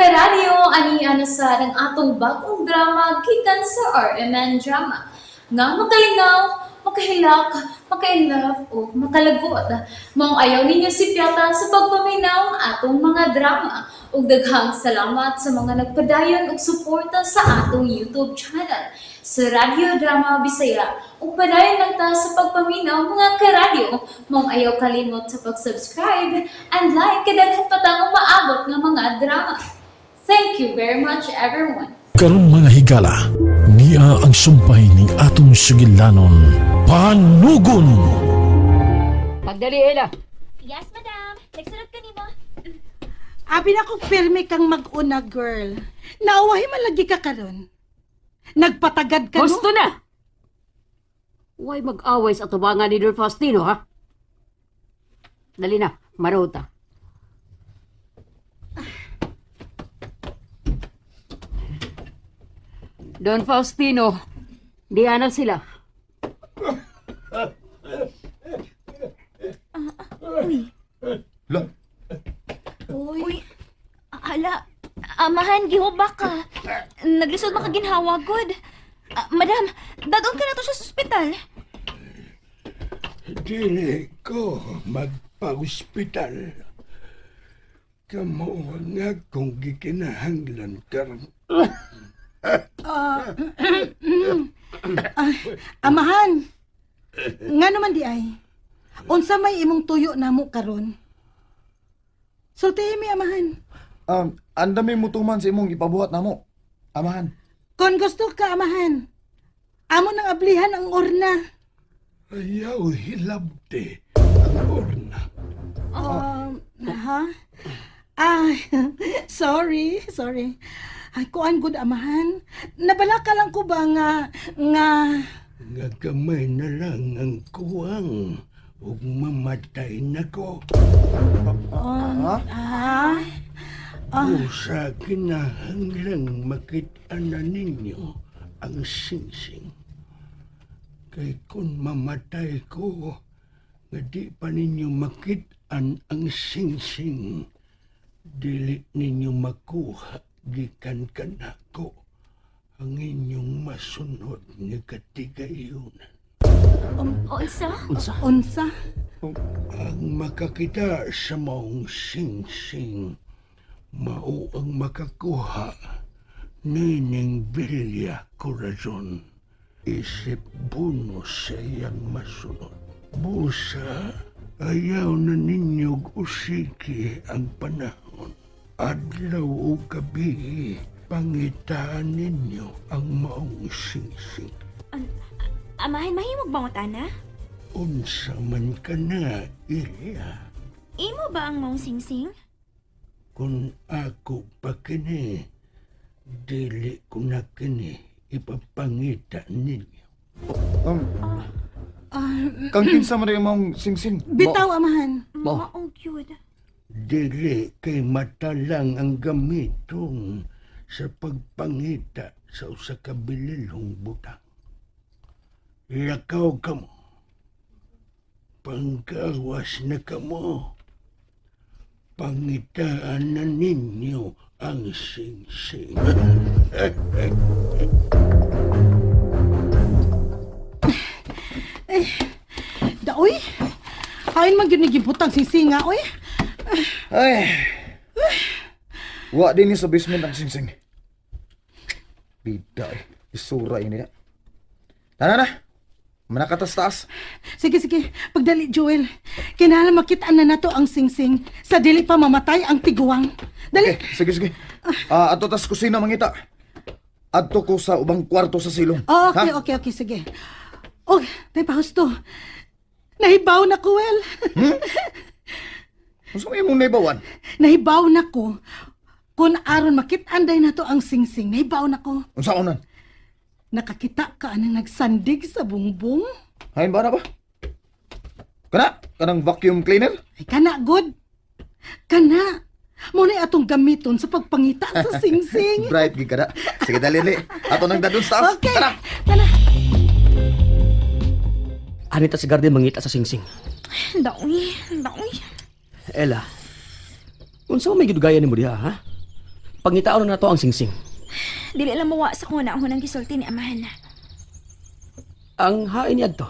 karadyo, ani ana sa ng atong bagong drama gikan sa RMN Drama. Nga makalingaw, makahilak, maka-inlove, o makalagot. Maong ayaw ninyo si Piata sa pagpaminaw ang atong mga drama. Ug daghang salamat sa mga nagpadayon ug suporta sa atong YouTube channel sa Radio Drama Bisaya. Ug padayon lang ta sa pagpaminaw mga karadyo. Maong ayaw kalimot sa pag-subscribe and like kadaghan pa tang maabot nga mga drama. Thank you very much everyone. Karon mga higala, niya ang sumpay ning atong sugilanon, panugon! Pagdali, Ella. Yes, madam. Nagsunod ka nimo. Abi na kong pirmi kang mag-una, girl. Nauwahi man lagi ka karon. Nagpatagad ka, Gusto na! Huwag mag-away sa tubangan ni Don Faustino, ha? Dali na, maruta. Don Faustino, di na sila. Lang, Uy. Hala. Amahan, gihubak ka. Naglisod makaginhawa, good. Madam, dadon ka na to sa ospital. dili ko magpa-ospital. Kamo nga kung gikinahanglan karon. Amahan. Nga naman di ay. Unsa may imong tuyo namo karon? Sultihi mi, amahan. Andami mo tuman sa imong ipabuhat namo, amahan. Kung gusto ka, amahan. Amo nang ablihan ang orna. Ayaw hilabte ang orna. Ha? Ay, sorry. Ay, kuan good, amahan. Nabalaka lang ko ba nga... Nga gamay na lang ang kuwang ug mamatay na ko. Usa kinahanglang makit-an na ninyo ang singsing. Kay kung mamatay ko, nga di pa ninyo makit-an ang singsing, dili ninyo makuha gikan kanako ang inyong masunod nga katigayunan. Unsa? Unsa? Ang makakita sa maong singsing, mao ang makakuha nining Villa Corazon. Isip bonus sa iyang masunod. Busa, ayaw na ninyog usiki ang panahon. Adlaw o gabi, pangitaan ninyo ang maong singsing. Amahan, mahimog ba mo tana? Unsa man ka na, Ilya. Imo ba ang maong singsing? Kung ako pa kini, dili ko na kini ipapangita ninyo. Kang kinsa man rin imong singsing. Bitaw, amahan. Maong cute. Dili kay mata lang ang gamiton sa pagpangita sa usa ka bililhong butang. Lakaw ka mo. Pangkawas na ka mo. Pangitaan na ninyo ang singsing. Daoy? Hain man gyud gibutang sisinga, oy. Ay. Wa din ni sa basement ang singsing. Bida isura ini na. Tara na. Manakatas-taas. Sige. Pagdali, Joel. Kinahanglan makitaan na nato ang singsing sa dili pa mamatay ang tiguang. Dali. Okay, sige. Ato tas kusina mangita. Adto ko sa ubang kwarto sa silong. Okay, Ha? okay, sige. Oh, tay pahusto. Nahibaw na ko, Well. Gusto mo imong naibawan? Nahibaw na ko. Kung aron makitaan na to ang singsing, nahibaw na ko. Unsa unan? Nakakita ka na nagsandig sa bungbong? Hain ba na ba? Kanang vacuum cleaner? Ay, kana, good. Kana. Muna atong gamiton sa pagpangita sa singsing. Bright gid kada. Sige dali. Ato nang dadun staff. Okay. Tara. Tara. Anita si Garden mangita sa singsing. Daoy. Ella, unsa may gidugaya nimo diha, ha? Pangitaon na to ang singsing. Dili lang mawa sa kung unang gisulti ni amahan. Ang hain niya to.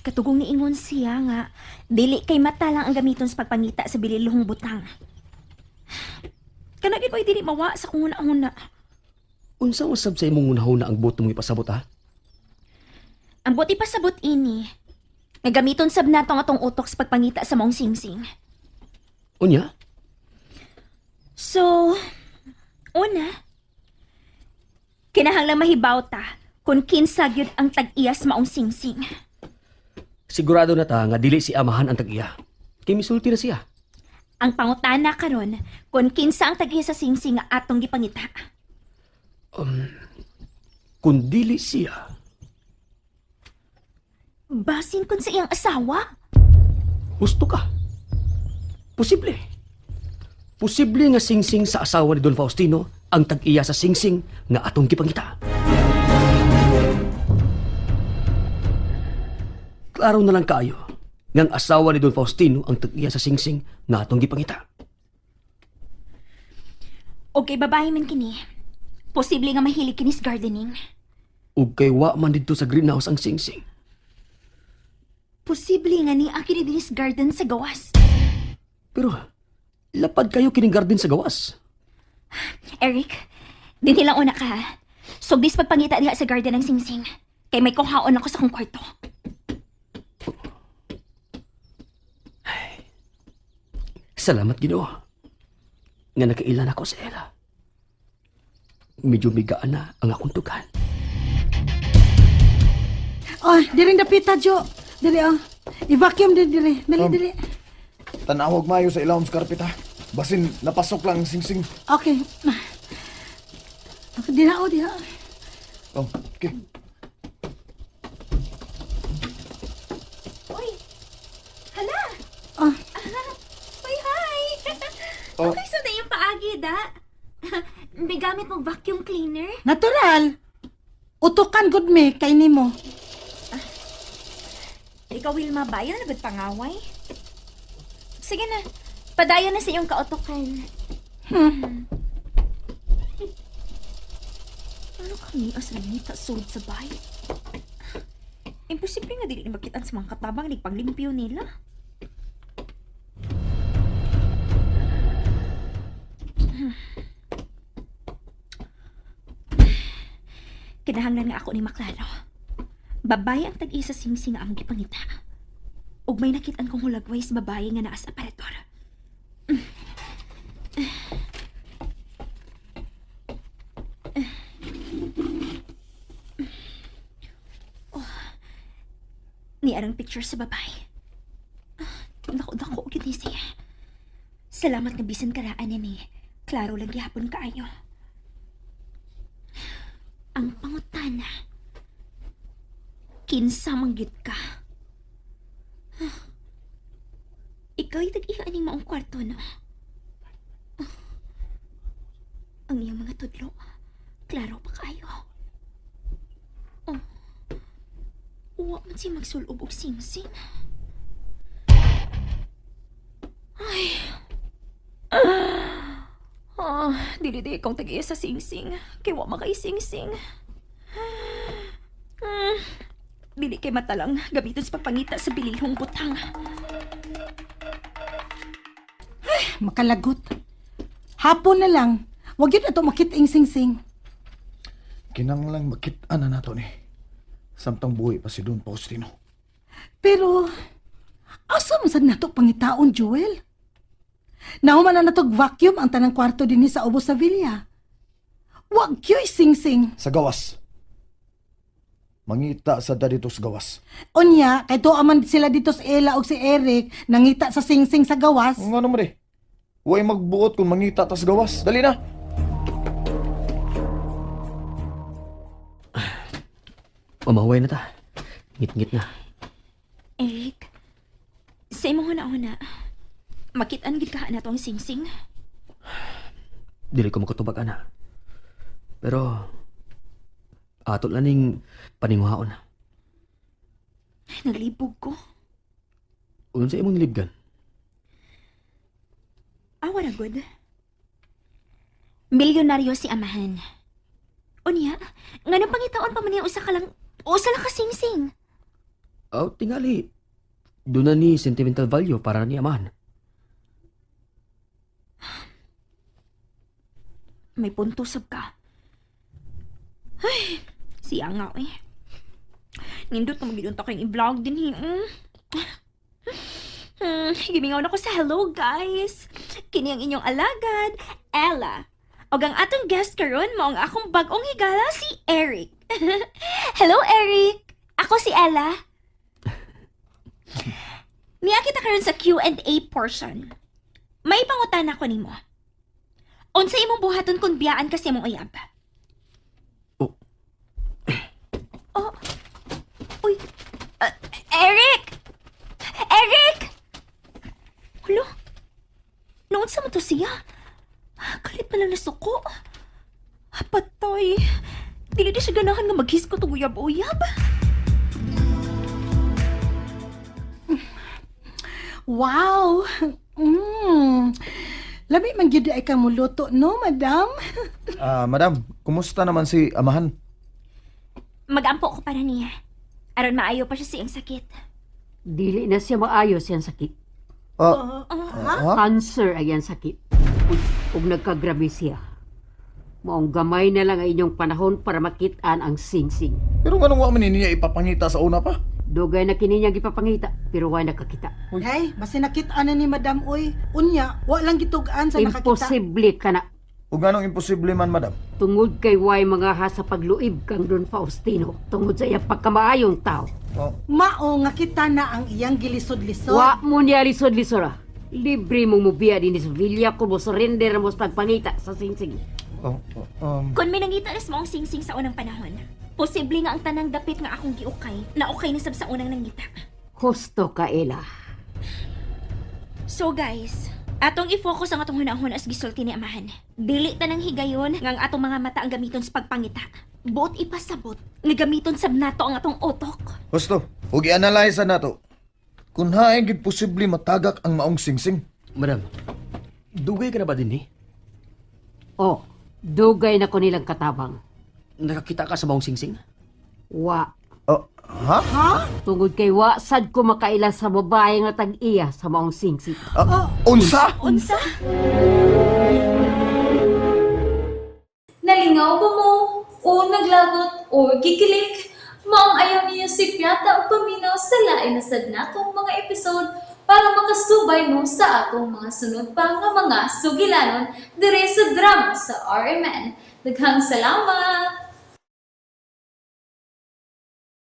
Katugong niingon siya nga, dili kay mata lang ang gamiton sa pagpangita sa bililohong butang. Kanagin ko'y dili mawa sa kung una. Unsa usab sa imong unahon na ang boto mo ipasabot ha? Ang buti pa sabot ini, nagamiton sab natong atong utok sa pagpangita sa mong singsing. Unya? So, una, kinahanglang mahibaw ta kung kinsa gyud ang tag-iyas maong singsing. Sigurado na ta nga dili si amahan ang tag-iya. Kay misulti na siya. Ang pangutana karon kung kinsa ang tag-iyas sa singsing nga atong gipangita. Kung dili siya, Basin kun sa iyang asawa? gusto ka. Posible. Posible nga singsing sa asawa ni Don Faustino ang tag-iya sa singsing nga atong gipangita. Klaro na lang kaayo nga ang asawa ni Don Faustino ang tag-iya sa singsing nga atong gipangita. Okay, babae man kini. Posible nga mahilig kini sa gardening. Ug kay wa man didto sa greenhouse ang singsing. Posible nga ni kini din sa garden sa gawas. Pero lapad kayo kining garden sa gawas. Eric, dinhi lang una ka. Sugdis pagpangita diha sa garden ng singsing. Kay may kuhaon ako sa kong kwarto. Salamat, Ginoo. Nga nakailan ako sa Ella. Medyo migaan na ang akong tugan. Oh, diring dapita, Jo. Dili, oh. I-vacuum din, dili. Dili. Tanawag mayo sa ilawom sa karpet ha. Basin napasok lang ang singsing. Okay. Okay, diha. Oh, okay. Uy! Hala! Oh, Uy, hi! Oh. Okay, so na yung paagi, da? May gamit mong vacuum cleaner? natural. Utukan good me kay nimo. Ikaw, Wilma, bayan na ba't pangaway? Sige na, padayon na sa iyong kautokan. Ano kami as nangita sud sa bahay? Imposible nga dili makitaan sa mga katabang nagpaglimpyo nila. Kinahanglan nga ako ni maklaro. Babae ang tag-i sa singsing nga among gipangita. Ug may nakitaan kong hulagway sa babae nga naa sa aparador. Ni arang picture sa babae. Dako gid ni siya. Salamat nga bisan karaan ni. Klaro lang gihapon kaayo. Ang pangutana. Kinsa manggit ka? Ikaw'y tag-iya aning maong kwarto, no? Ang iyong mga tudlo, klaro pa kayo. Uwa man siya magsulob og singsing. Ay. Dili akong tag-iya sa singsing. Kay wa makay singsing. Dili kay mata lang gamiton sa pagpangita sa bilihong butang. Makalagot. Hapon na lang. Wag yun ato makit-ing sing-sing. Kinanglang makit-an na nato ni. Samtang buhay pa si Don Faustino. Pero, asa man sad nato pangitaon, Joel? Nahuman na natog vacuum ang tanang kwarto din sa ubos sa villa. Wag kyo'y sing-sing. Sa gawas. Mangita sa dito sa gawas. Unya, kay to aman sila dito sa Ella o si Eric nangita sa sing-sing sa gawas. Nga naman eh. Huwag magbuot kung mangita ta sa gawas. Dali na. Mamahaway na ta. Ngit-ngit na. Eric, sa imong huna-huna, makit-an gid ka na tong singsing. Dili ko makatubag ana. Pero ato lang ning paningwaon. Naglibog ko. Unsa imong nilibgan? Awa na good. Milyonaryo si amahan. Unya, nga pangitaon pa man niya usa lang ka singsing. Oh, tingali. Doon na ni sentimental value para ni amahan. May punto sab ka. Ay, siya nga eh. Nindot na magidunta ko yung i-vlog din Gimingaw na ko sa hello guys. Kini ang inyong alagad, Ella. O ang atong guest karon mo ang akong bagong higala si Eric. Hello Eric, ako si Ella. Niya kita karon sa Q&A portion. May pangutan ako nimo. Unsa imong buhaton kung biyaan kasi imong uyab? Oh. Oh. Uy. Eric! Eric! Hulo? Noon sa mo to siya? Kalit pa lang nasuko. Patay. Dili di siya ganahan nga maghis ko itong uyab-uyab. Wow! Labi man gyud ay kang muluto, no, madam? Madam, kumusta naman si amahan? Mag-ampo ko para niya. Aron maayo pa siya siyang sakit. Dili na siya maayos yan sakit. Ha? Cancer ay yan sakit. Ug nagkagrabe siya. Maong gamay na lang ang inyong panahon para makitaan ang singsing. Pero ganun wa man niya ipapangita sa una pa? Dugay na kini niya gipapangita, pero wala nakakita. Ay, basi nakita na ni madam, oy. Unya, wa lang gitugaan sa nakakita. Imposible ka na. O ganong imposible man, madam? Tungod kay way mga ha sa pagluib kang Don Faustino. Tungod sa iyang pagkamaayong tao. Oh. Mao nga kita na ang iyang gilisod-lisod. Wa mo niya lisod-lisod ah. Libre mong mubiya din sa Villa ko mo surrender mo sa pagpangita sa singsing. Kung may nangita na sa mga singsing sa unang panahon, posible nga ang tanang dapit nga akong giukay na okay na sab sa unang nangita. Husto ka, Ella. So guys, atong i-focus ang atong hunahon as gisulti ni amahan. Dili tanang higayon nga ang atong mga mata ang gamiton sa pagpangita. Buot ipasabot nga gamiton sab nato ang atong utok. Gusto, huwag i-analyze na to. Kung haing gid posible matagak ang maong singsing. Madam, dugay ka na ba din eh? Oh, dugay na ko nilang katabang. Nakakita ka sa maong singsing? Wa. Ha? Tungod kay wa sad ko makaila sa babae nga tag-iya sa maong singsing. Unsa? Unsa? Nalingaw ba mo? O naglagot? O gikilik? Maong ayaw niya si Piata o paminaw sa lain na sad natong mga episode para makasubay mo sa atong mga sunod pa nga mga sugilanon dire sa drama sa RMN. Daghang salamat!